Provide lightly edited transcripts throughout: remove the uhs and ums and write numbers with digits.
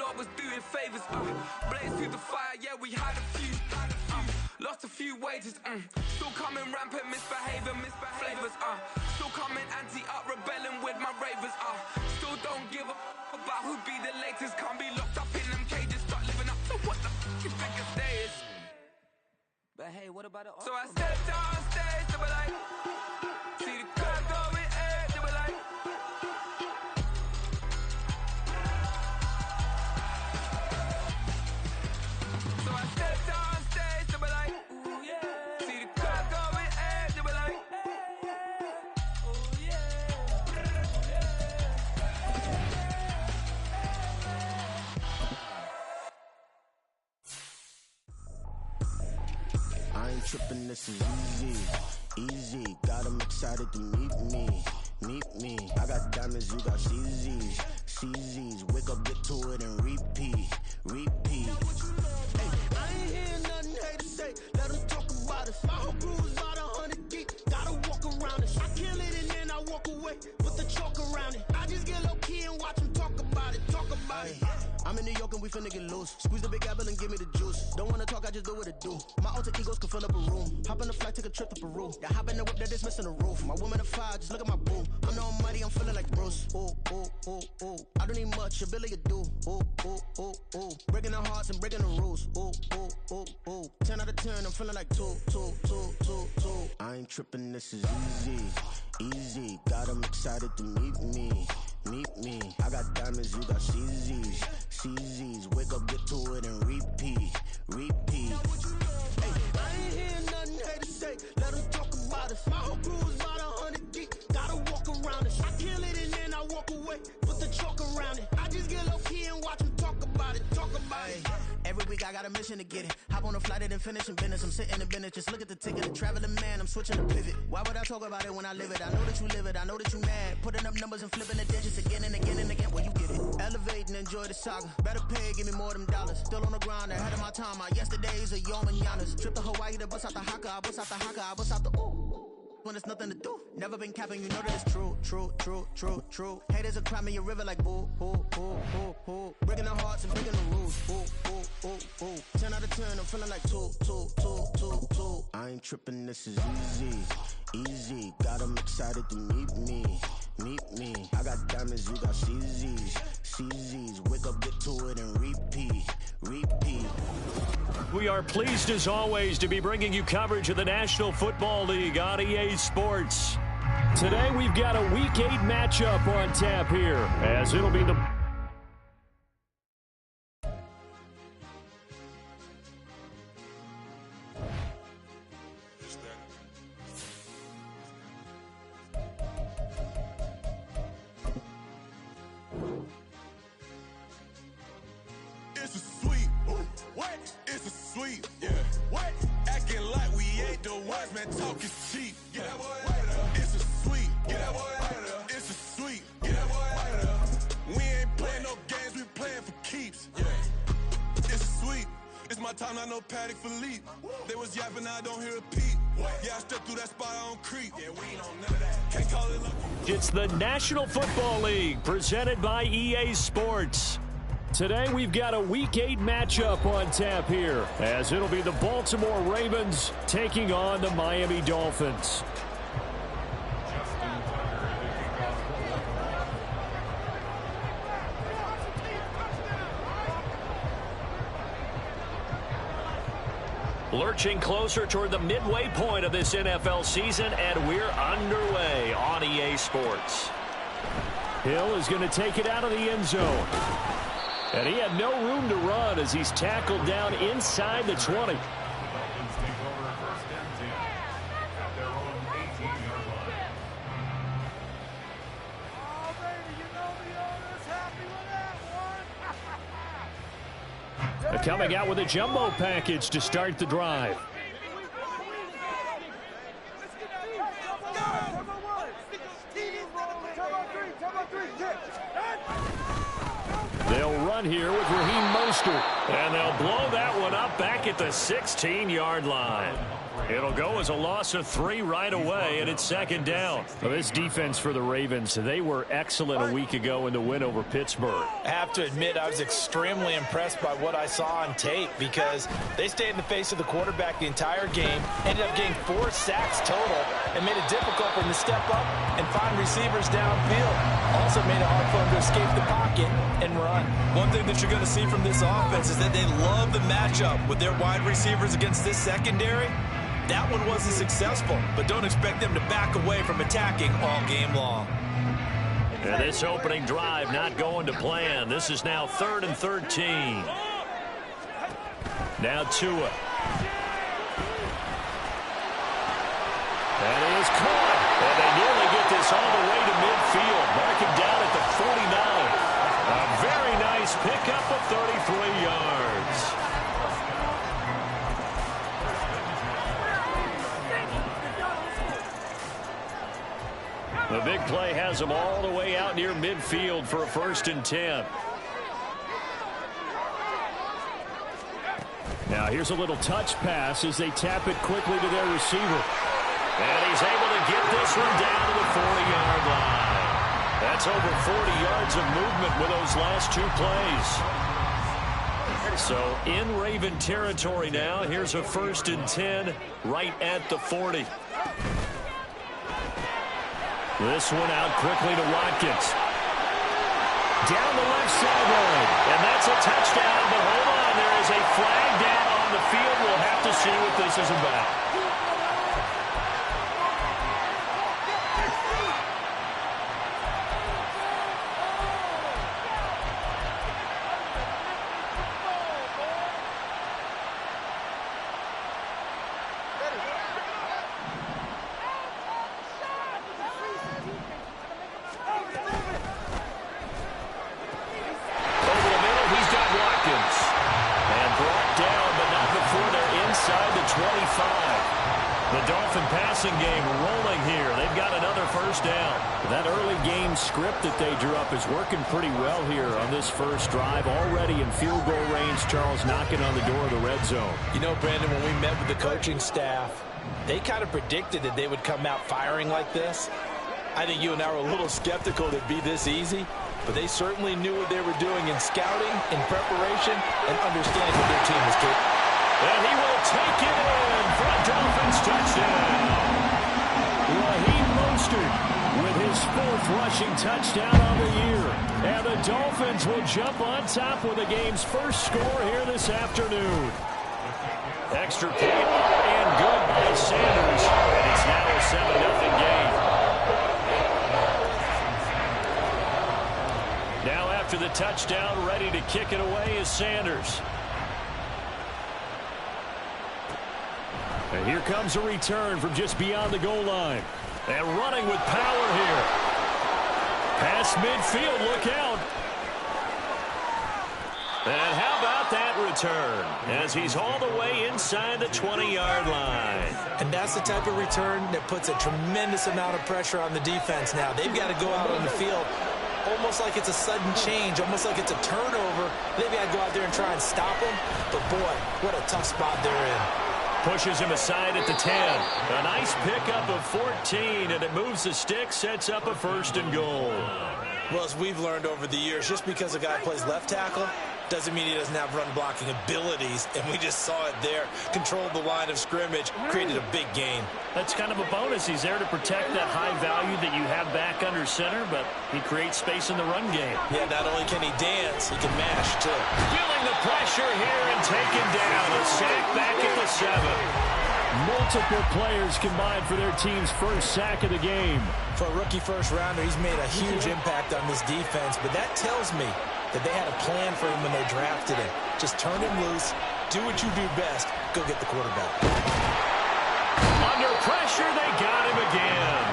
lot was doing favors. Blaze through the fire, yeah, we had a few. Lost a few wages. Still coming rampant, misbehaving, flavors. Still coming anti-up, rebelling with my ravers. Still don't give a about who be the latest. Can't be locked up in them cages. Start living up to what the you think a day is. But hey, what about it? So I stepped on stage, they were like, see the crowd going air, they were like. So I stepped on stage, they were like, ooh yeah. See the crowd going air, they were like, ooh I ain't tripping, this is easy. Got 'em excited to meet me. I got diamonds, you got CZs. Wake up, get to it, and repeat. Hey, I ain't hear nothing haters say. Let 'em talk about us. My whole crew is about 100 deep. Gotta walk around it. I kill it and then I walk away with the chalk around it. I just get low key and watch 'em talk about it. I'm in New York and we finna get loose. Squeeze the big apple and give me the juice. Don't wanna talk, I just do what it do. My alter egos can fill up a room. Hop on the flight, take a trip to Peru. Yeah, hop in the whip that is missing the roof. My woman a fire, just look at my boo. I'm the almighty, I'm feeling like Bruce. Ooh. I don't need much, a billy a do. Ooh. Breaking the hearts and breaking the rules. Ooh. 10 out of 10, I'm feeling like two. I ain't tripping, this is easy. Got 'em excited to meet me. I got diamonds, you got CZs. Wake up, get to it, and repeat. Hey, I ain't hear nothing haters say. Let 'em talk about us. My whole crew is about 100 deep. Gotta walk around it. I kill it and then I walk away. Put the chalk around it. I just get low key and watch 'em talk about it. Every week I got a mission to get it. Hop on a flight and then finish in business. I'm sitting in business, just look at the ticket. A traveling man, I'm switching to pivot. Why would I talk about it when I live it? I know that you live it, I know that you mad. Putting up numbers and flipping the digits again and again. Well, you get it. Elevate and enjoy the saga. Better pay, give me more of them dollars. Still on the grind, ahead of my time. My yesterdays are your mananas. Trip to Hawaii to bust out the haka. I bust out the ooh. When there's nothing to do. Never been capping, you know that it's true. Haters will cry me a river like boo. Breaking the hearts and breaking the rules. Ooh. 10 out of 10, I'm feeling like two. I ain't tripping, this is easy. Got 'em excited to meet me. I got diamonds, you got CZs. Wake up, get to it, and repeat. We are pleased as always to be bringing you coverage of the National Football League on EA Sports. Today we've got a Week 8 matchup on tap here, as it'll be the It's a sweep. What? It's a sweep. Yeah. What? Acting like we ain't the ones, man. Talking cheap. Get that boy out of there. It's a sweep. Get that boy out of there. It's a sweep. Get that boy out of there. We ain't playing no games. We playing for keeps. Yeah. It's a sweep. It's my time. I know Paddock for leap. They was yapping. I don't hear a peep. Yeah, I stepped through that spot. I don't creep. Yeah, we ain't on none of that. Can't call it luck. It's the National Football League presented by EA Sports. Today we've got a Week 8 matchup on tap here, as it'll be the Baltimore Ravens taking on the Miami Dolphins. Lurching closer toward the midway point of this NFL season, and we're underway on EA Sports. Hill is going to take it out of the end zone. And he had no room to run as he's tackled down inside the 20. Coming out with a jumbo package to start the drive. They'll run run here with Raheem Mostert. And they'll blow that one up back at the 16-yard line. It'll go as a loss of 3 right away, and it's second down. Well, this defense for the Ravens, they were excellent a week ago in the win over Pittsburgh. I have to admit, I was extremely impressed by what I saw on tape because they stayed in the face of the quarterback the entire game, ended up getting 4 sacks total, and made it difficult for them to step up and find receivers downfield. Also made it hard for them to escape the pocket and run. One thing that you're going to see from this offense is that they love the matchup with their wide receivers against this secondary. That one wasn't successful, but don't expect them to back away from attacking all game long. And this opening drive not going to plan. This is now 3rd and 13. Now Tua. That is caught. And they nearly get this all the way to midfield. Mark him down at the 49. A very nice pickup of 33 yards. The big play has them all the way out near midfield for a 1st and 10. Now here's a little touch pass as they tap it quickly to their receiver. And he's able to get this one down to the 40-yard line. That's over 40 yards of movement with those last 2 plays. So in Raven territory now, here's a 1st and 10 right at the 40. This one out quickly to Watkins. Down the left sideline. And that's a touchdown, but hold on. There is a flag down on the field. We'll have to see what this is about. Game rolling here. They've got another 1st down. That early game script that they drew up is working pretty well here on this first drive. Already in field goal range, Charles knocking on the door of the red zone. You know, Brandon, when we met with the coaching staff, they kind of predicted that they would come out firing like this. I think you and I were a little skeptical that it'd be this easy, but they certainly knew what they were doing in scouting, in preparation, and understanding what their team was capable. And he will take it in for a Dolphins touchdown. Raheem Mostert with his 4th rushing touchdown on the year. And the Dolphins will jump on top with the game's first score here this afternoon. Extra point up and good by Sanders. And it's now a 7-0 game. Now after the touchdown, ready to kick it away is Sanders. And here comes a return from just beyond the goal line. And running with power here. Past midfield, look out. And how about that return? As he's all the way inside the 20-yard line. And that's the type of return that puts a tremendous amount of pressure on the defense now. They've got to go out on the field almost like it's a sudden change, almost like it's a turnover. They've got to go out there and try and stop them. But, boy, what a tough spot they're in. Pushes him aside at the 10. A nice pickup of 14, and it moves the stick, sets up a 1st and goal. Well, as we've learned over the years, just because a guy plays left tackle doesn't mean he doesn't have run-blocking abilities, and we just saw it there. Controlled the line of scrimmage, created a big gain. That's kind of a bonus. He's there to protect that high value that you have back under center, but he creates space in the run game. Yeah, not only can he dance, he can mash, too. Feeling the pressure here and taken down. A sack back at the 7. Multiple players combined for their team's first sack of the game. For a rookie first-rounder, he's made a huge impact on this defense, but that tells me that they had a plan for him when they drafted him. Just turn him loose, do what you do best, go get the quarterback. Under pressure, they got him again.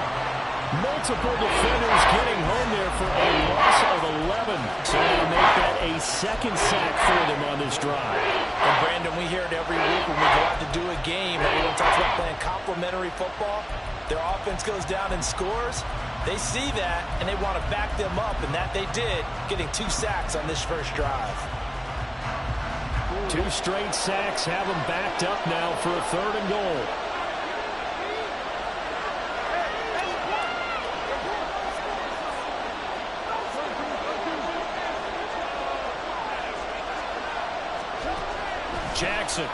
Multiple defenders getting home there for a loss of 11. So they make that a 2nd sack for them on this drive. And Brandon, we hear it every week when we go out to do a game. Everyone talks about playing complementary football. their offense goes down and scores, they see that, and they want to back them up, and that they did, getting 2 sacks on this first drive. 2 straight sacks have them backed up now for a 3rd and goal. Jackson.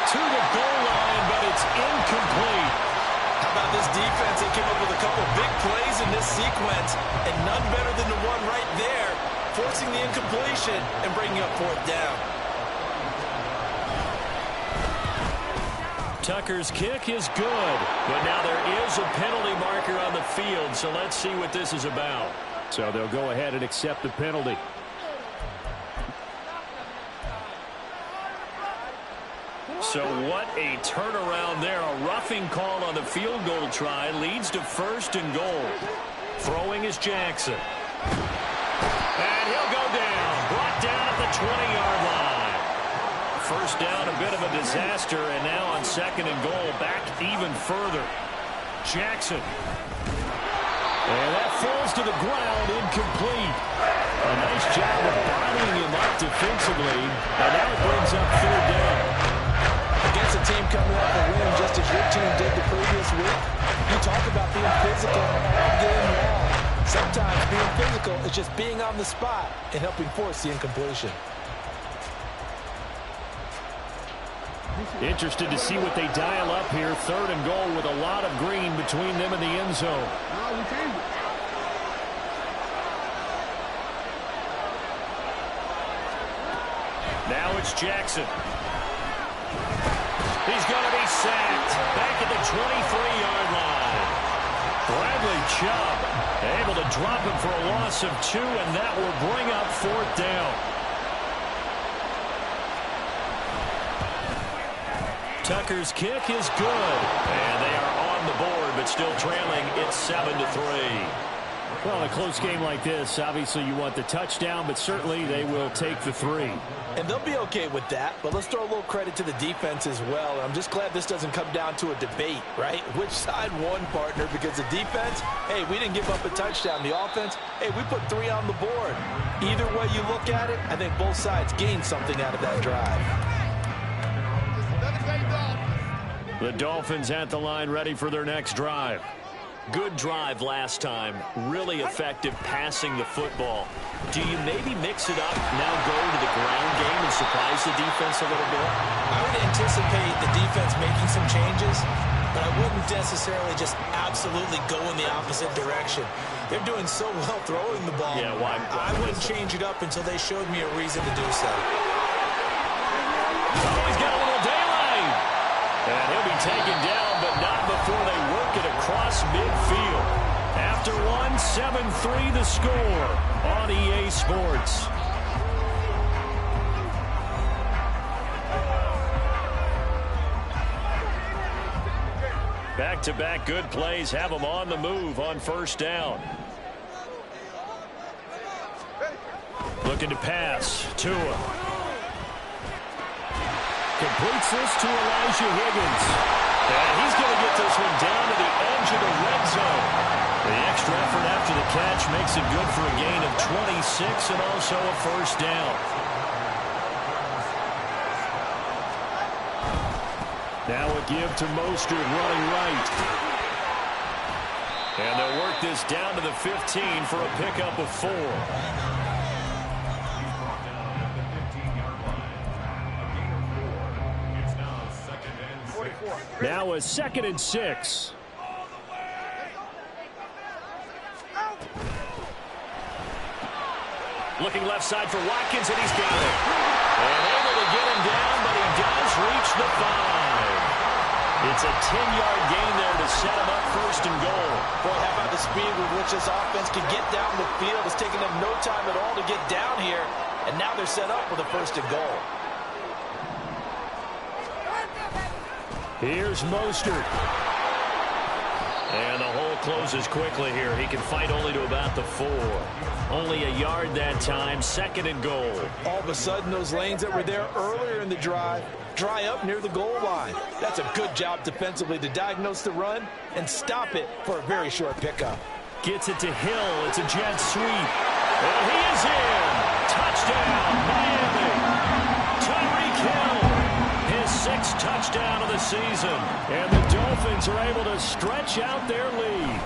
To the goal line, but it's incomplete. How about this defense? They came up with a couple big plays in this sequence, and none better than the one right there, forcing the incompletion and bringing up 4th down. Tucker's kick is good, but now there is a penalty marker on the field, so let's see what this is about. So they'll go ahead and accept the penalty. So what a turnaround there. A roughing call on the field goal try leads to 1st and goal. Throwing is Jackson. And he'll go down. Brought down at the 20-yard line. First down, a bit of a disaster, and now on 2nd and goal, back even further. Jackson. And that falls to the ground, incomplete. A nice job of bodying him up defensively, and now it brings up 3rd down. Against a team coming off a win just as your team did the previous week, you talk about being physical all game long. Sometimes being physical is just being on the spot and helping force the incompletion. Interested to see what they dial up here. 3rd and goal with a lot of green between them and the end zone. Now it's Jackson. He's going to be sacked back at the 23-yard line. Bradley Chubb able to drop him for a loss of 2, and that will bring up 4th down. Tucker's kick is good, and they are on the board, but still trailing. It's 7-3. Well, a close game like this, obviously you want the touchdown, but certainly they will take the 3. And they'll be okay with that, but let's throw a little credit to the defense as well. I'm just glad this doesn't come down to a debate, right? Which side won, partner? Because the defense, hey, we didn't give up a touchdown. The offense, hey, we put 3 on the board. Either way you look at it, I think both sides gained something out of that drive. The Dolphins at the line, ready for their next drive. Good drive last time. Really effective passing the football. Do you maybe mix it up, now go to the ground game and surprise the defense a little bit? I would anticipate the defense making some changes, but I wouldn't necessarily just absolutely go in the opposite direction. They're doing so well throwing the ball. Yeah, why I wouldn't change it up until they showed me a reason to do so. Oh, he's got a little daylight. And he'll be taken down, but not before they work it across midfield. After 7-3 the score on EA Sports. Back-to-back good plays have them on the move on 1st down. Looking to pass. Tua. Completes this to Elijah Higgins. And he's going to get this one down to the edge of the red zone. The extra effort after the catch makes it good for a gain of 26 and also a 1st down. Now a give to Mostert running right. And they'll work this down to the 15 for a pickup of 4. Now a 2nd and 6. Looking left side for Watkins, and he's got it. And able to get him down, but he does reach the 5. It's a 10-yard gain there to set him up 1st and goal. Boy, how about the speed with which this offense can get down the field? It's taking them no time at all to get down here, and now they're set up with a 1st and goal. Here's Mostert. And the hole closes quickly here. He can fight only to about the 4. Only a yard that time, 2nd and goal. All of a sudden, those lanes that were there earlier in the drive dry up near the goal line. That's a good job defensively to diagnose the run and stop it for a very short pickup. Gets it to Hill. It's a jet sweep. And he is in. Touchdown, Miami. Tyreek Hill. His 6th touchdown of the season. And the Dolphins are able to stretch out their lead.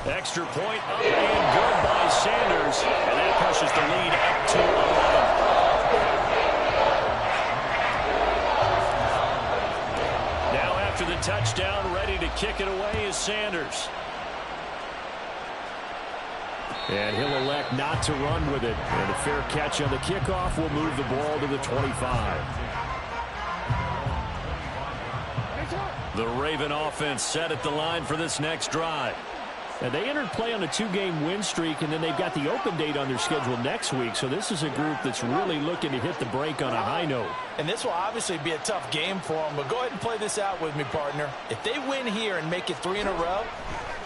Extra point up and good by Sanders. And that pushes the lead up to 11. Now after the touchdown, ready to kick it away is Sanders. And he'll elect not to run with it. And a fair catch on the kickoff will move the ball to the 25. The Raven offense set at the line for this next drive. And they entered play on a 2-game win streak, and then they've got the open date on their schedule next week. So this is a group that's really looking to hit the break on a high note. And this will obviously be a tough game for them, but go ahead and play this out with me, partner. If they win here and make it 3 in a row,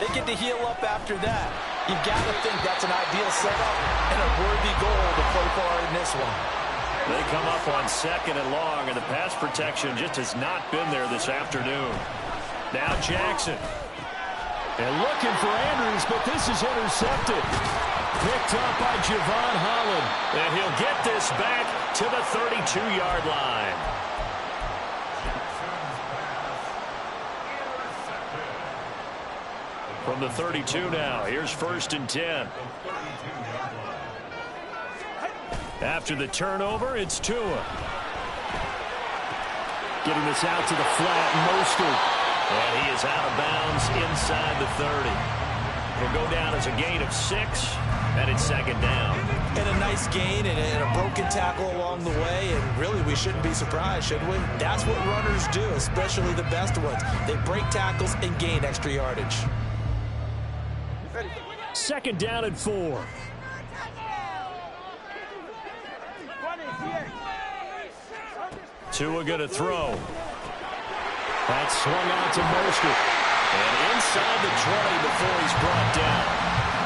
they get to heal up after that. You've got to think that's an ideal setup and a worthy goal to play for in this one. They come up on 2nd and long, and the pass protection just has not been there this afternoon. Now Jackson. And looking for Andrews, but this is intercepted. Picked up by Javon Holland. And he'll get this back to the 32-yard line. From the 32 now, here's 1st and 10. After the turnover, it's Tua. Getting this out to the flat, Mostert. And he is out of bounds inside the 30. It'll go down as a gain of 6, and it's 2nd down. And a nice gain and a broken tackle along the way, and really we shouldn't be surprised, should we? That's what runners do, especially the best ones. They break tackles and gain extra yardage. 2nd down and 4. Tua going to throw. That's swung out to Mostert. And inside the 20 before he's brought down.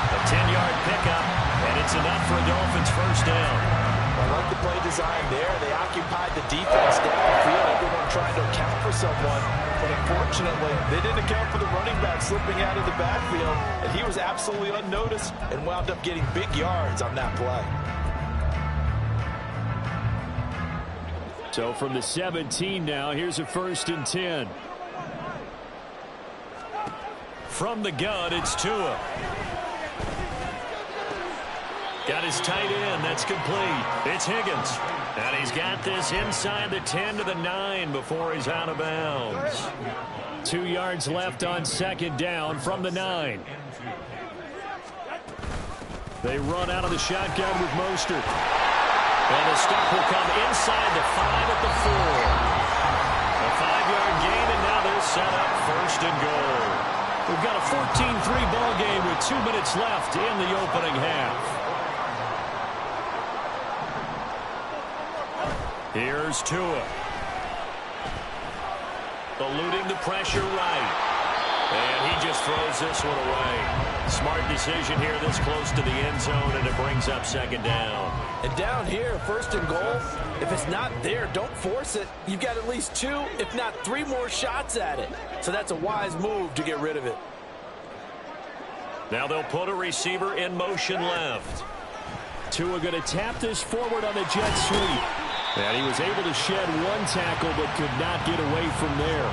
A 10-yard pickup, and it's enough for a Dolphins 1st down. I like the play design there. They occupied the defense down the field. Everyone trying to account for someone. But unfortunately, they didn't account for the running back slipping out of the backfield. And he was absolutely unnoticed and wound up getting big yards on that play. So from the 17 now, here's a 1st and 10. From the gun, it's Tua. Got his tight end. That's complete. It's Higgins. And he's got this inside the 10 to the 9 before he's out of bounds. 2 yards left on 2nd down from the 9. They run out of the shotgun with Mostert. And the stop will come inside the 5 at the 4. A 5-yard gain, and now they're set up 1st and goal. We've got a 14-3 ball game with 2 minutes left in the opening half. Here's Tua. Eluding the pressure right. And he just throws this one away. Smart decision here this close to the end zone, and it brings up 2nd down. And down here, 1st and goal, if it's not there, don't force it. You've got at least 2, if not 3 more shots at it. So that's a wise move to get rid of it. Now they'll put a receiver in motion left. Tua going to tap this forward on the jet sweep. And he was able to shed 1 tackle but could not get away from there.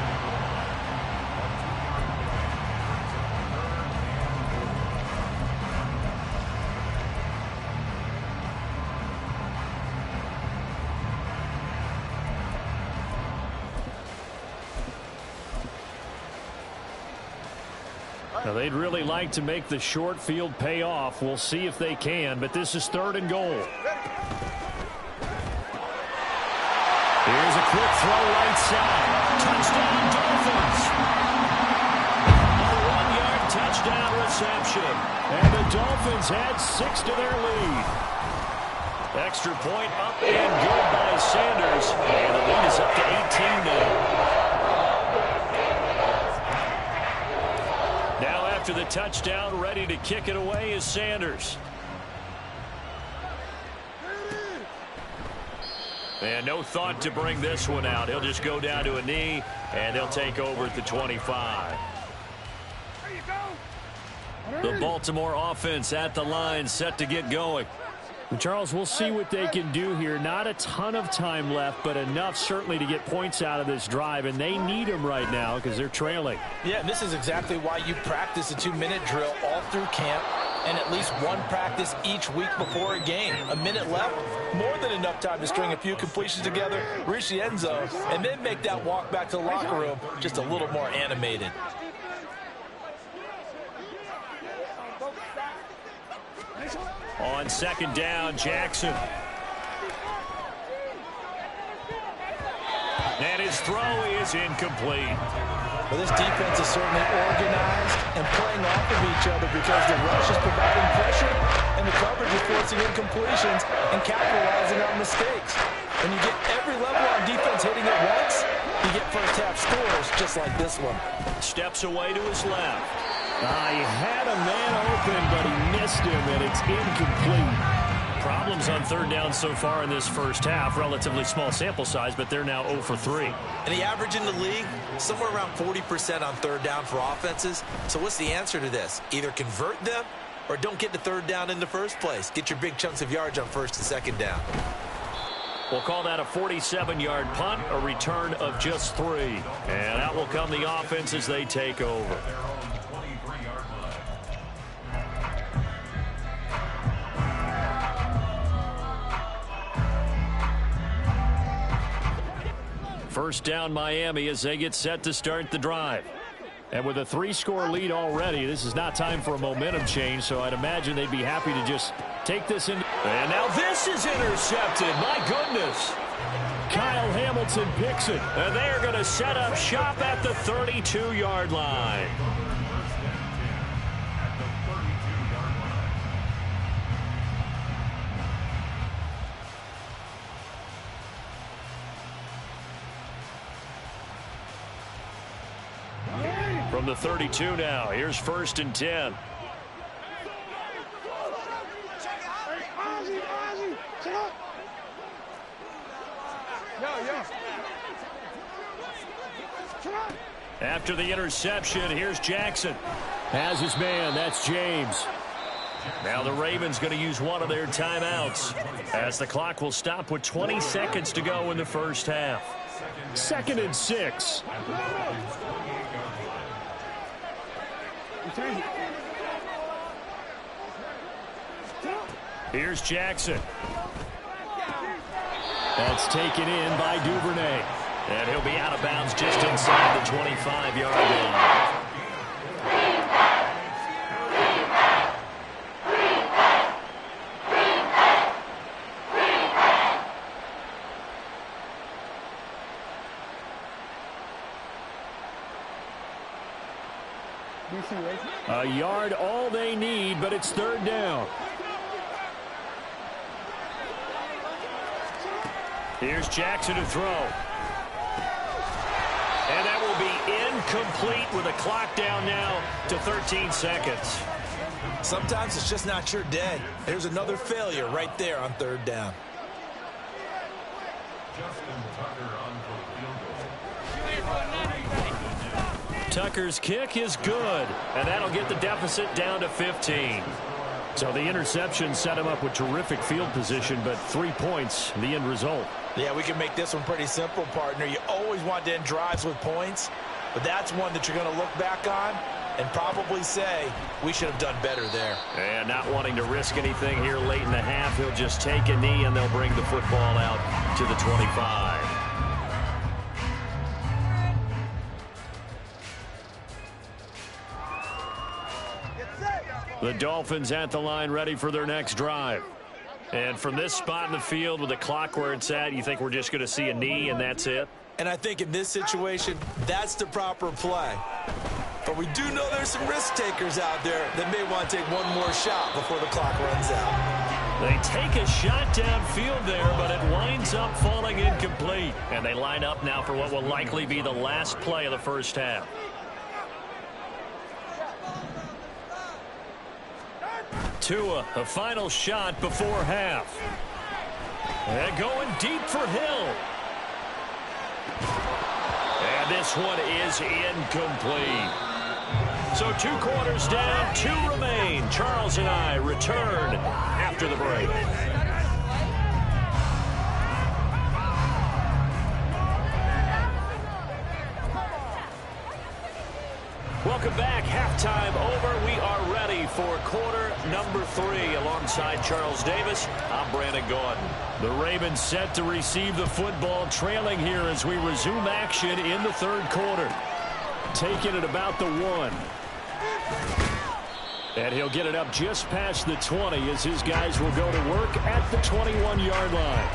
Now they'd really like to make the short field pay off. We'll see if they can, but this is 3rd and goal. Here's a quick throw right side. Touchdown Dolphins. A 1-yard touchdown reception. And the Dolphins add 6 to their lead. Extra point up and good by Sanders. And the lead is up to 18 now. after the touchdown, ready to kick it away is Sanders. And no thought to bring this one out. He'll just go down to a knee, and they'll take over at the 25. The Baltimore offense at the line, set to get going. Charles, we'll see what they can do here. Not a ton of time left, but enough certainly to get points out of this drive, and they need them right now because they're trailing. Yeah, and this is exactly why you practice a 2-minute drill all through camp and at least one practice each week before a game. A minute left, more than enough time to string a few completions together, reach the end zone, and then make that walk back to the locker room just a little more animated. On second down, Jackson. And his throw is incomplete. Well, this defense is certainly organized and playing off of each other because the rush is providing pressure and the coverage is forcing incompletions and capitalizing on mistakes. When you get every level on defense hitting at once, you get first-half scores just like this one. Steps away to his left. He had a man open, but he missed him, and it's incomplete. Problems on third down so far in this first half. Relatively small sample size, but they're now 0 for 3. And the average in the league, somewhere around 40% on third down for offenses. So what's the answer to this? Either convert them or don't get to third down in the first place. Get your big chunks of yards on first and second down. We'll call that a 47-yard punt, a return of just 3. And out will come the offense as they take over. First down Miami as they get set to start the drive. And with a 3-score lead already, this is not time for a momentum change, so I'd imagine they'd be happy to just take this in. And now this is intercepted. My goodness. Kyle Hamilton picks it. And they are going to set up shop at the 32-yard line. From the 32 now, here's 1st and 10. After the interception, here's Jackson. Has his man, that's James. Now the Ravens going to use one of their timeouts as the clock will stop with 20 seconds to go in the first half. 2nd and 6. Here's Jackson. That's taken in by Duvernay. And he'll be out of bounds just inside the 25-yard line. A yard all they need, but it's 3rd down. Here's Jackson to throw. And that will be incomplete with a clock down now to 13 seconds. Sometimes it's just not your day. There's another failure right there on 3rd down. Tucker's kick is good, and that'll get the deficit down to 15. So the interception set him up with terrific field position, but 3 points, the end result. Yeah, we can make this one pretty simple, partner. You always want to end drives with points, but that's one that you're going to look back on and probably say, we should have done better there. And not wanting to risk anything here late in the half, he'll just take a knee, and they'll bring the football out to the 25. The Dolphins at the line ready for their next drive. And from this spot in the field with the clock where it's at, you think we're just going to see a knee and that's it? And I think in this situation, that's the proper play. But we do know there's some risk takers out there that may want to take one more shot before the clock runs out. They take a shot downfield there, but it winds up falling incomplete. And they line up now for what will likely be the last play of the first half. Tua, a final shot before half. And going deep for Hill. And this one is incomplete. So 2 quarters down, 2 remain. Charles and I return after the break. Welcome back. Halftime over. We are ready for quarter number 3. Alongside Charles Davis, I'm Brandon Gordon. The Ravens set to receive the football, trailing here as we resume action in the third quarter. Taking it about the 1. And he'll get it up just past the 20 as his guys will go to work at the 21-yard line.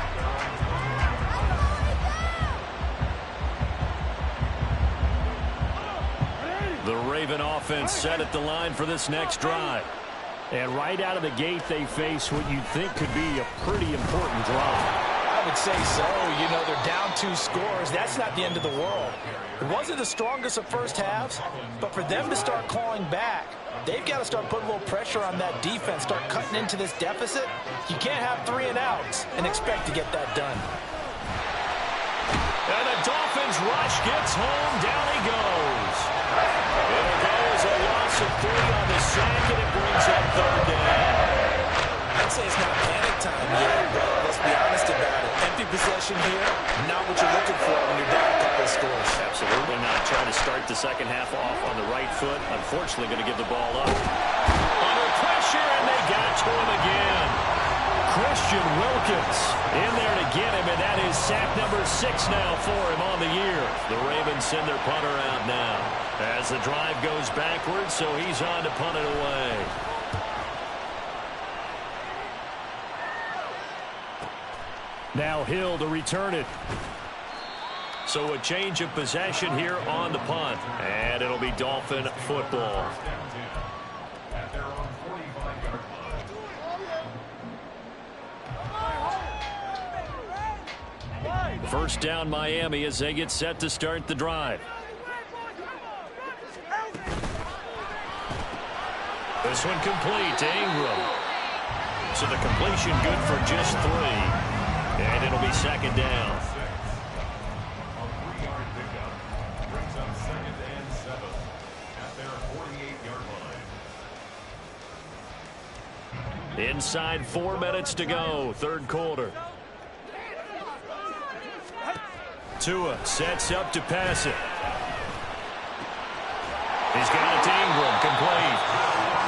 The Raven offense set at the line for this next drive. And right out of the gate, they face what you think could be a pretty important drive. I would say so. You know, they're down 2 scores. That's not the end of the world. It wasn't the strongest of first halves, but for them to start clawing back, they've got to start putting a little pressure on that defense, start cutting into this deficit. You can't have 3 and outs and expect to get that done. And the Dolphins rush gets home. Down he goes. There goes a loss of 3 on the sack, and it brings up third down. I'd say it's not panic time yet, but let's be honest about it. Empty possession here, not what you're looking for when you're down a couple of scores. Absolutely not. Trying to start the second half off on the right foot. Unfortunately, going to give the ball up. Under pressure, and they got to him again. Christian Wilkins in there to get him, and that is sack number 6 now for him on the year. The Ravens send their punter out now as the drive goes backwards, so he's on to punt it away. Now Hill to return it. So a change of possession here on the punt, and it'll be Dolphin football. First down Miami as they get set to start the drive. This one complete to Ingram. So the completion good for just 3. And it'll be second down. Inside 4 minutes to go, third quarter. Tua sets up to pass it. He's got it to Ingram, complete.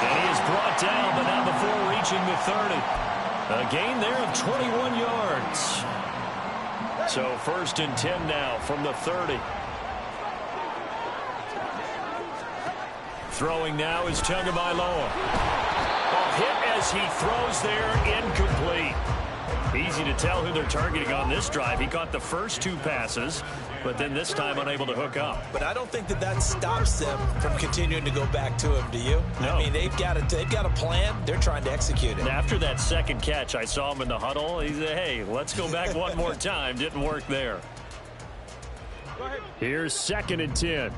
And he is brought down, but not before reaching the 30. A gain there of 21 yards. So first and 10 now from the 30. Throwing now is Tagovailoa. Hit as he throws there, incomplete. Easy to tell who they're targeting on this drive. He caught the first 2 passes, but then this time unable to hook up. But I don't think that stops them from continuing to go back to him, do you? No. I mean, they've got a plan. They're trying to execute it. And after that second catch, I saw him in the huddle. He said, hey, let's go back one more time. Didn't work there. Here's second and 10.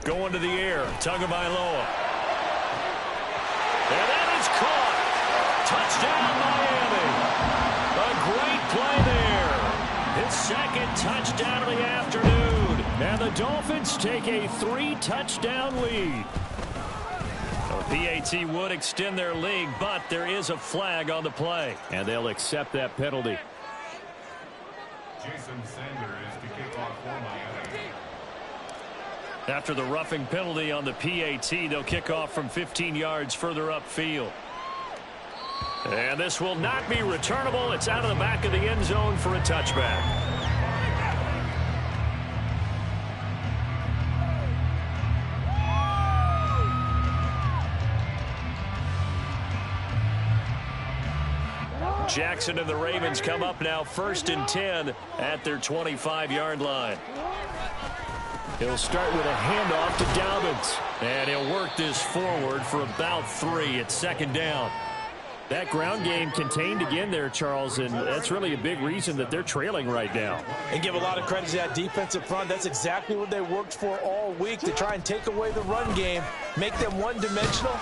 Going to the air, Tagovailoa. And that is caught. Touchdown, Miami. A great play there. His second touchdown of the afternoon. And the Dolphins take a 3-touchdown lead. PAT would extend their lead, but there is a flag on the play. And they'll accept that penalty. Jason Sanders to kick off for Miami. After the roughing penalty on the PAT, they'll kick off from 15 yards further upfield. And this will not be returnable. It's out of the back of the end zone for a touchback. Jackson and the Ravens come up now first and 10 at their 25-yard line. He'll start with a handoff to Dobbins. And he'll work this forward for about 3 at second down. That ground game contained again there, Charles, and that's really a big reason that they're trailing right now. And give a lot of credit to that defensive front. That's exactly what they worked for all week, to try and take away the run game, make them one-dimensional.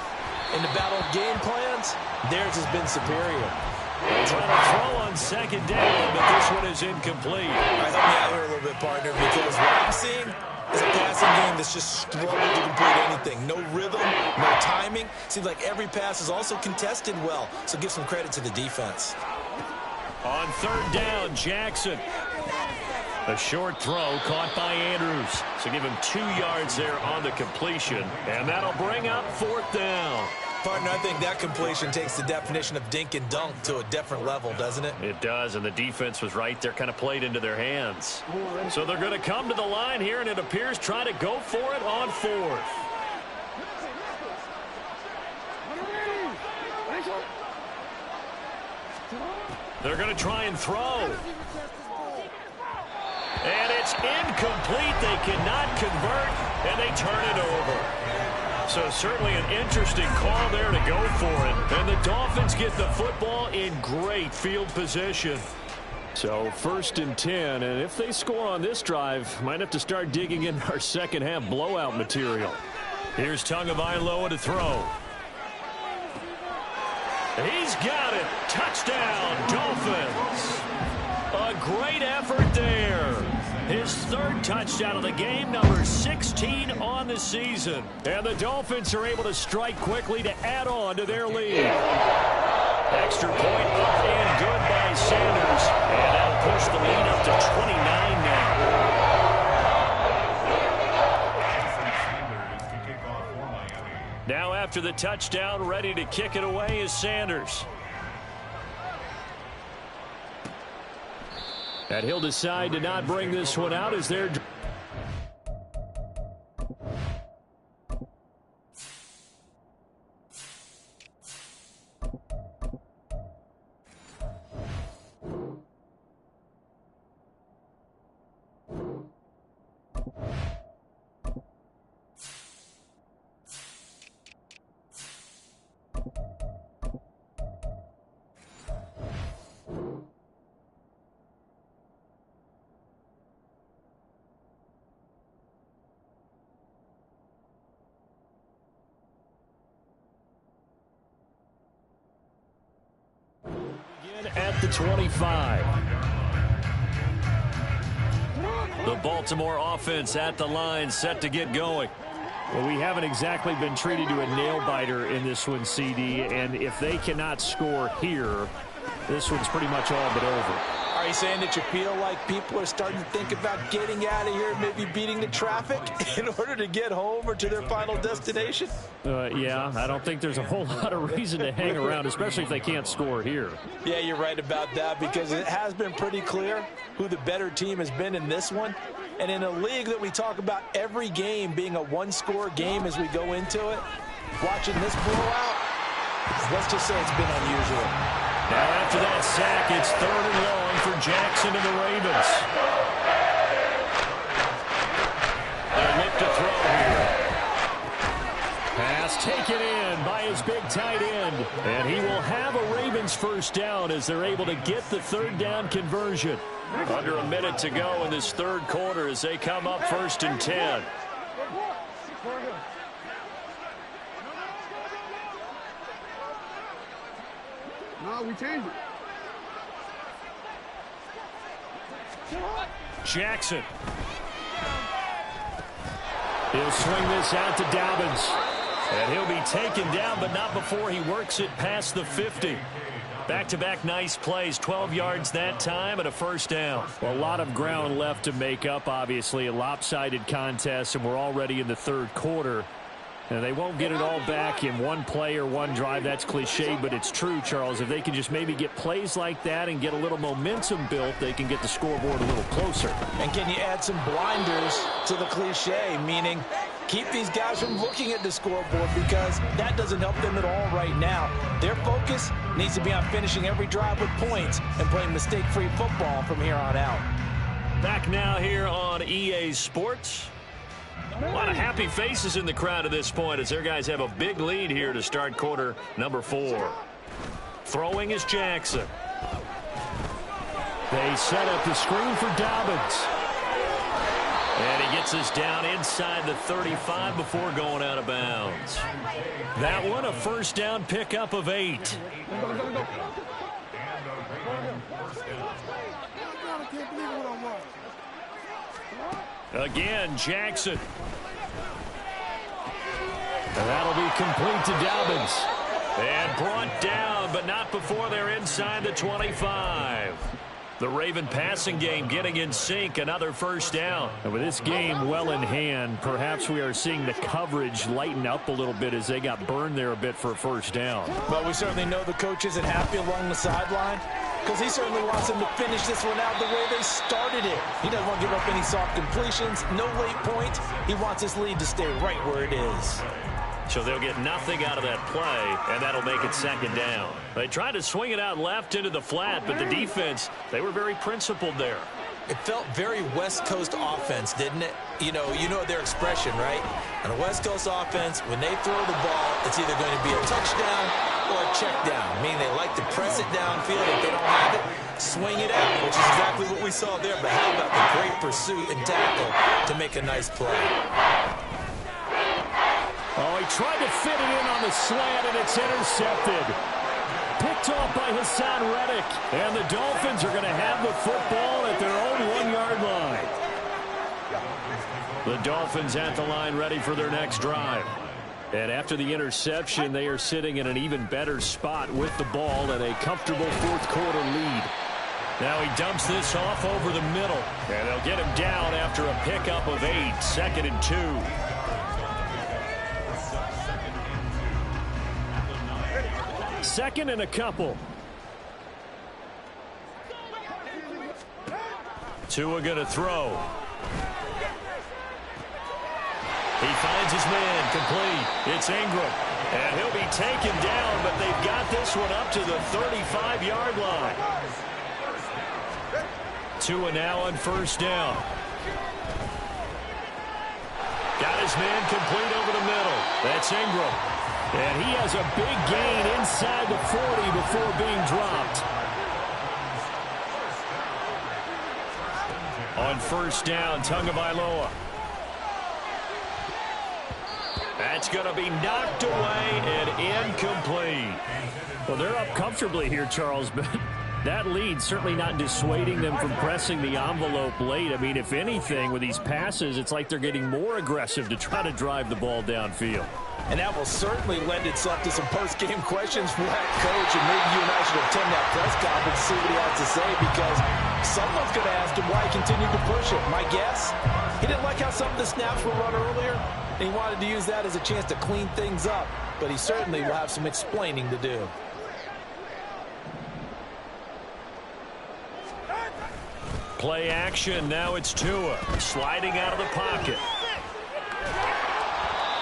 In the battle of game plans, theirs has been superior. Trying to throw on second down, but this one is incomplete. All right, help me out here a little bit, partner, because what I'm seeing is a passing game that's just struggled to complete anything. No rhythm, no timing. Seems like every pass is also contested well, so give some credit to the defense. On third down, Jackson. A short throw caught by Andrews. So give him 2 yards there on the completion, and that'll bring up fourth down. Partner, I think that completion takes the definition of dink and dunk to a different level, doesn't it? It does, and the defense was right there, kind of played into their hands. So they're going to come to the line here, and it appears try to go for it on fourth. They're going to try and throw. And it's incomplete. They cannot convert, and they turn it over. So certainly an interesting call there to go for it. And the Dolphins get the football in great field position. So 1st and 10, and if they score on this drive, might have to start digging in our second half blowout material. Here's Tagovailoa to throw. He's got it. Touchdown, Dolphins. A great effort there. His 3rd touchdown of the game, number 16 on the season. And the Dolphins are able to strike quickly to add on to their lead. Extra point up and good by Sanders. And that'll push the lead up to 29 now. Now after the touchdown, ready to kick it away is Sanders. And he'll decide to not bring this one out as they're... At the 25. The Baltimore offense at the line, set to get going. Well, we haven't exactly been treated to a nail-biter in this one, CD, and if they cannot score here, this one's pretty much all but over. Are you saying that you feel like people are starting to think about getting out of here, maybe beating the traffic in order to get home or to their final destination? Yeah, I don't think there's a whole lot of reason to hang around, especially if they can't score here. Yeah, you're right about that, because it has been pretty clear who the better team has been in this one. And in a league that we talk about every game being a one-score game as we go into it, watching this blowout, let's just say it's been unusual. Now after that sack, it's 3rd and long for Jackson and the Ravens. They'll look to throw here. Pass taken in by his big tight end. And he will have a Ravens first down as they're able to get the 3rd down conversion. Under a minute to go in this 3rd quarter as they come up 1st and 10. No, we changed it. Jackson. He'll swing this out to Dobbins. And he'll be taken down, but not before he works it past the 50. Back-to-back nice plays, 12 yards that time and a first down. Well, a lot of ground left to make up, obviously. A lopsided contest, and we're already in the 3rd quarter. And they won't get it all back in one play or one drive. That's cliche, but it's true, Charles. If they can just maybe get plays like that and get a little momentum built, they can get the scoreboard a little closer. And can you add some blinders to the cliche, meaning keep these guys from looking at the scoreboard, because that doesn't help them at all right now. Their focus needs to be on finishing every drive with points and playing mistake-free football from here on out. Back now here on EA Sports. A lot of happy faces in the crowd at this point as their guys have a big lead here to start quarter number 4. Throwing is Jackson. They set up the screen for Dobbins. And he gets us down inside the 35 before going out of bounds. That one, a first down pickup of 8. Again, Jackson. And that'll be complete to Dobbins. And brought down, but not before they're inside the 25. The Raven passing game getting in sync, another first down. And with this game well in hand, perhaps we are seeing the coverage lighten up a little bit as they got burned there a bit for a first down. But we certainly know the coach isn't happy along the sideline because he certainly wants them to finish this one out the way they started it. He doesn't want to give up any soft completions, no late points. He wants his lead to stay right where it is. So they'll get nothing out of that play, and that'll make it second down. They tried to swing it out left into the flat, but the defense, they were very principled there. It felt very West Coast offense, didn't it? You know their expression, right? On a West Coast offense, when they throw the ball, it's either going to be a touchdown or a check down, meaning they like to press it downfield. If they don't have it, swing it out, which is exactly what we saw there. But how about the great pursuit and tackle to make a nice play? Oh, he tried to fit it in on the slant, and it's intercepted. Picked off by Hassan Reddick. And the Dolphins are going to have the football at their own 1-yard line. The Dolphins at the line ready for their next drive. And after the interception, they are sitting in an even better spot with the ball and a comfortable fourth-quarter lead. Now he dumps this off over the middle. And they'll get him down after a pickup of 8, 2nd and 2. Second and a couple. Tua going to throw. He finds his man complete. It's Ingram. And he'll be taken down, but they've got this one up to the 35-yard line. Tua now on first down. Got his man complete over the middle. That's Ingram. And he has a big gain inside the 40 before being dropped. On first down, Tagovailoa. That's going to be knocked away and incomplete. Well, they're up comfortably here, Charles, but that lead certainly not dissuading them from pressing the envelope late. I mean, if anything, with these passes, it's like they're getting more aggressive to try to drive the ball downfield. And that will certainly lend itself to some post-game questions for that coach, and maybe you and I should attend that press conference to see what he has to say, because someone's going to ask him why he continued to push it. My guess, he didn't like how some of the snaps were run earlier, and he wanted to use that as a chance to clean things up, but he certainly will have some explaining to do. Play action, now it's Tua, sliding out of the pocket.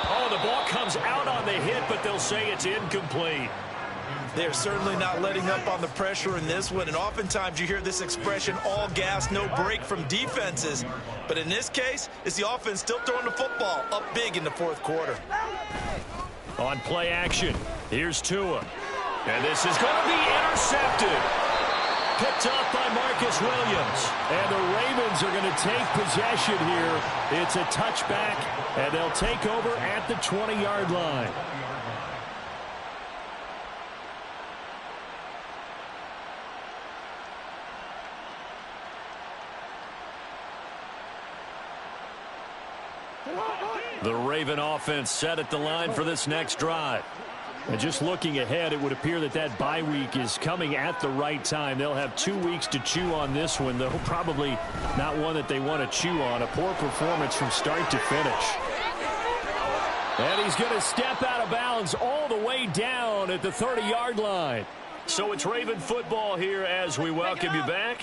Oh, the ball comes out on the hit, but they'll say it's incomplete. They're certainly not letting up on the pressure in this one, and oftentimes you hear this expression, all gas, no break from defenses. But in this case, it's the offense still throwing the football up big in the fourth quarter. On play action, here's Tua. And this is going to be intercepted. Picked off by Marcus Williams. And the Ravens are going to take possession here. It's a touchback, and they'll take over at the 20-yard line. The Raven offense set at the line for this next drive. And just looking ahead, it would appear that that bye week is coming at the right time. They'll have 2 weeks to chew on this one, though probably not one that they want to chew on. A poor performance from start to finish. And he's going to step out of bounds all the way down at the 30-yard line. So it's Raven football here as we welcome you back.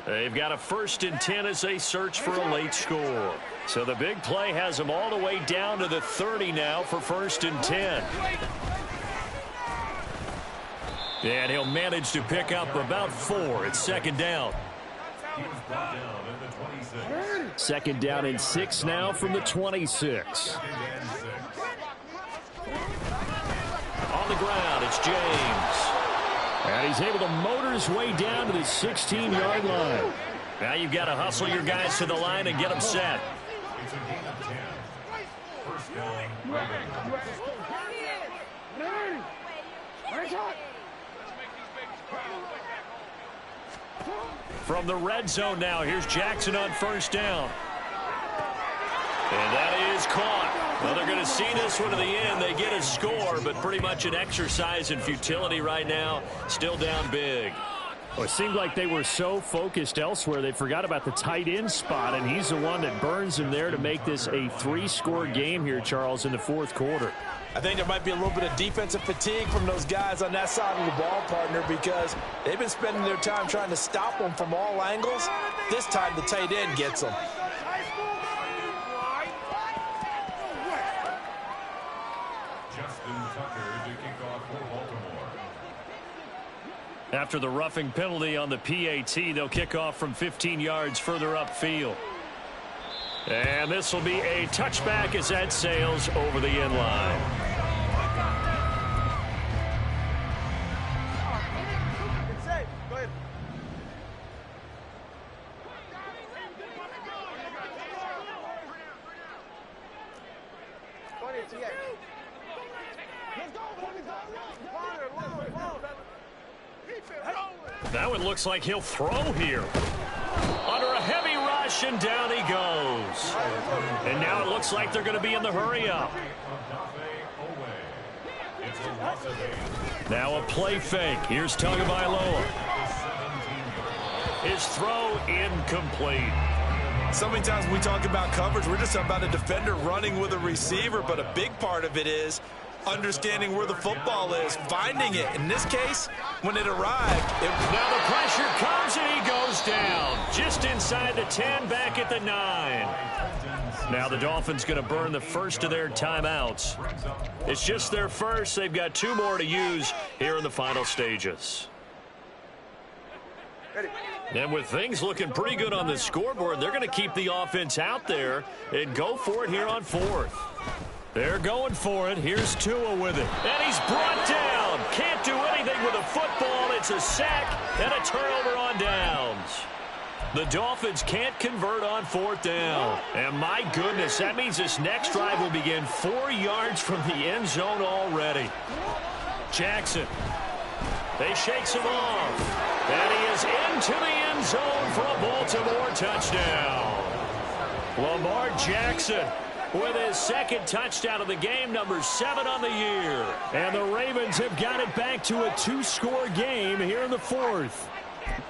They've got a 1st and 10 as they search for a late score. So the big play has them all the way down to the 30 now for 1st and 10. And he'll manage to pick up about 4. It's 2nd down. 2nd down and 6 now from the 26. On the ground, it's James. And he's able to motor his way down to the 16-yard line. Now you've got to hustle your guys to the line and get them set. It's a gain of 10. First down. From the red zone now, here's Jackson on first down. And that is caught. Well, they're going to see this one to the end. They get a score, but pretty much an exercise in futility right now. Still down big. Well, it seemed like they were so focused elsewhere, they forgot about the tight end spot, and he's the one that burns him there to make this a 3-score game here, Charles, in the fourth quarter. I think there might be a little bit of defensive fatigue from those guys on that side of the ball, partner, because they've been spending their time trying to stop them from all angles. This time the tight end gets them. After the roughing penalty on the PAT, they'll kick off from 15 yards further upfield. And this will be a touchback as that sails over the end line. That one looks like he'll throw here. Under a heavy rush, and down he goes. And now it looks like they're going to be in the hurry-up. Now a play fake. Here's Tagovailoa. His throw incomplete. So many times when we talk about coverage, we're just talking about a defender running with a receiver, but a big part of it is understanding where the football is, finding it. In this case, when it arrived, now the pressure comes and he goes down. Just inside the 10, back at the 9. Now the Dolphins going to burn the first of their timeouts. It's just their first. They've got 2 more to use here in the final stages. And with things looking pretty good on the scoreboard, they're going to keep the offense out there and go for it here on 4th. They're going for it. Here's Tua with it. And he's brought down. Can't do anything with a football. It's a sack and a turnover on downs. The Dolphins can't convert on 4th down. And my goodness, that means this next drive will begin 4 yards from the end zone already. Jackson. They shakes him off. And he is into the end zone for a Baltimore touchdown. Lamar Jackson with his second touchdown of the game, number 7 on the year. And the Ravens have got it back to a 2-score game here in the 4th.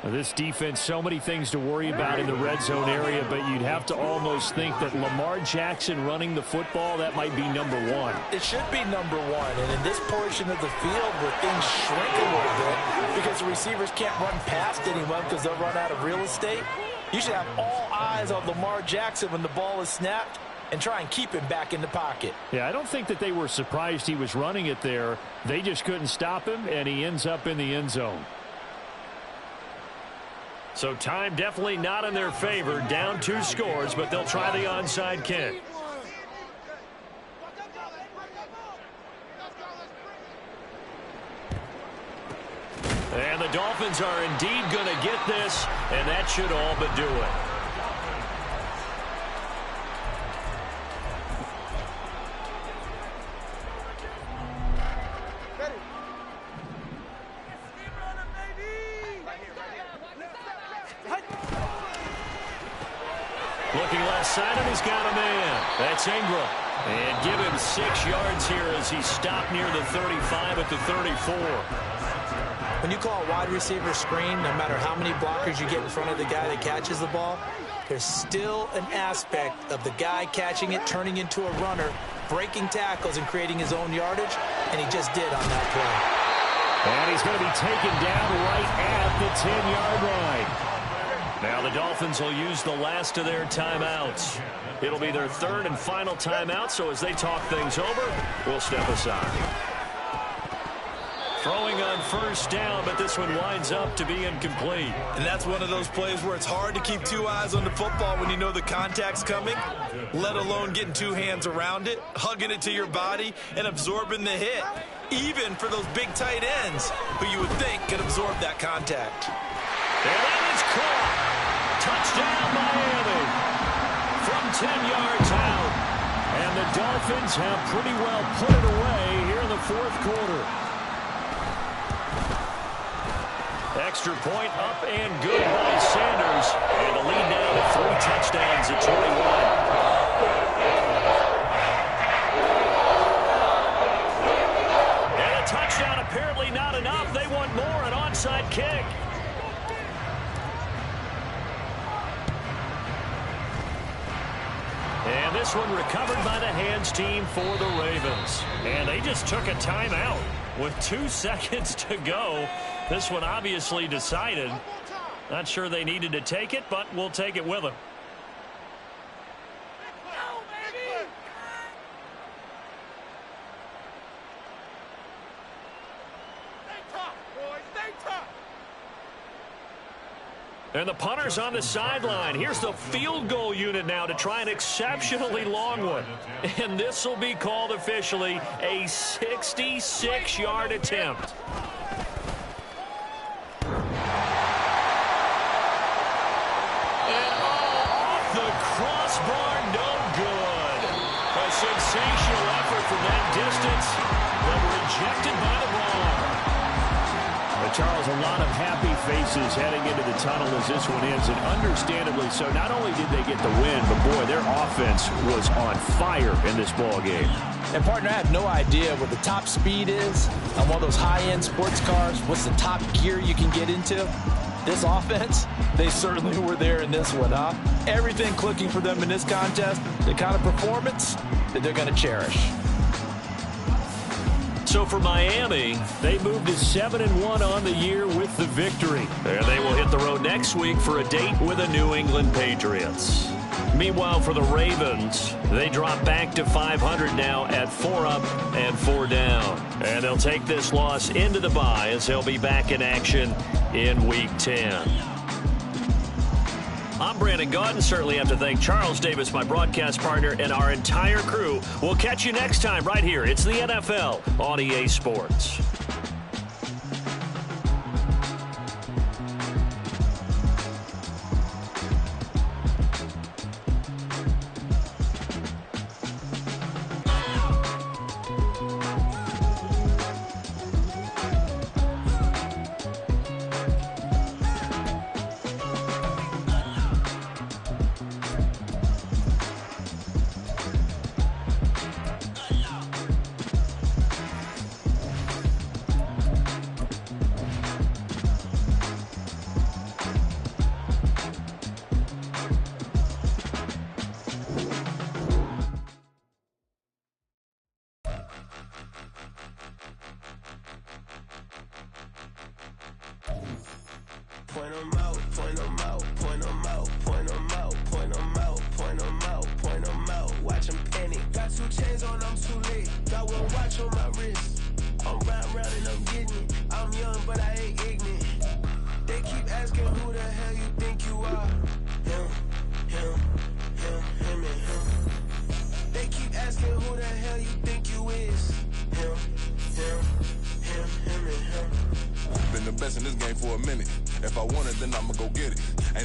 This defense, so many things to worry about in the red zone area, but you'd have to almost think that Lamar Jackson running the football, that might be number 1. It should be number 1, and in this portion of the field where things shrink a little bit because the receivers can't run past anyone because they'll run out of real estate, you should have all eyes on Lamar Jackson when the ball is snapped and try and keep him back in the pocket. Yeah, I don't think that they were surprised he was running it there. They just couldn't stop him, and he ends up in the end zone. So time definitely not in their favor. Down 2 scores, but they'll try the onside kick. And the Dolphins are indeed going to get this, and that should all but do it. Looking left side, and he's got a man. That's Ingram. And give him 6 yards here as he stopped near the 35 at the 34. When you call a wide receiver screen, no matter how many blockers you get in front of the guy that catches the ball, there's still an aspect of the guy catching it, turning into a runner, breaking tackles and creating his own yardage, and he just did on that play. And he's going to be taken down right at the 10-yard line. Now the Dolphins will use the last of their timeouts. It'll be their 3rd and final timeout, so as they talk things over, we'll step aside. Throwing on first down, but this one winds up to be incomplete. And that's one of those plays where it's hard to keep two eyes on the football when you know the contact's coming, let alone getting two hands around it, hugging it to your body, and absorbing the hit, even for those big tight ends who you would think could absorb that contact. And that is caught. Touchdown, Miami. From 10 yards out. And the Dolphins have pretty well put it away here in the fourth quarter. Extra point up and good by Sanders. And the lead now to 3 touchdowns at 21. And a touchdown apparently not enough. They want more, an onside kick. And this one recovered by the hands team for the Ravens. And they just took a timeout with 2 seconds to go. This one obviously decided. Not sure they needed to take it, but we'll take it with them. And the punter's on the sideline. Here's the field goal unit now to try an exceptionally long one. And this will be called officially a 66-yard attempt. And off the crossbar, no good. A sensational effort from that distance, but rejected by the bar. Charles, a lot of happy faces heading into the tunnel as this one ends, and understandably so. Not only did they get the win, but boy, their offense was on fire in this ball game. And partner, I have no idea what the top speed is on one of those high-end sports cars. What's the top gear you can get into? This offense, they certainly were there in this one, huh? Everything clicking for them in this contest, the kind of performance that they're going to cherish. So for Miami, they moved to 7-1 on the year with the victory. And they will hit the road next week for a date with the New England Patriots. Meanwhile, for the Ravens, they drop back to 500 now at 4 up and 4 down. And they'll take this loss into the bye as they'll be back in action in Week 10. I'm Brandon Gaudin. Certainly have to thank Charles Davis, my broadcast partner, and our entire crew. We'll catch you next time right here. It's the NFL on EA Sports. Point 'em out, point 'em out, point 'em out, point 'em out, point 'em out, point 'em out, point 'em out. Watch 'em panic. Got 2 chains on, I'm too late. Got 1 watch on my wrist. I'm round and I'm getting it. I'm young, but I ain't ignorant. They keep asking who the hell you think you are. Him, and him. They keep asking who the hell you think you is. Him, and him. Been the best in this game for a minute. If I want it, then I'ma go get it. Ain't no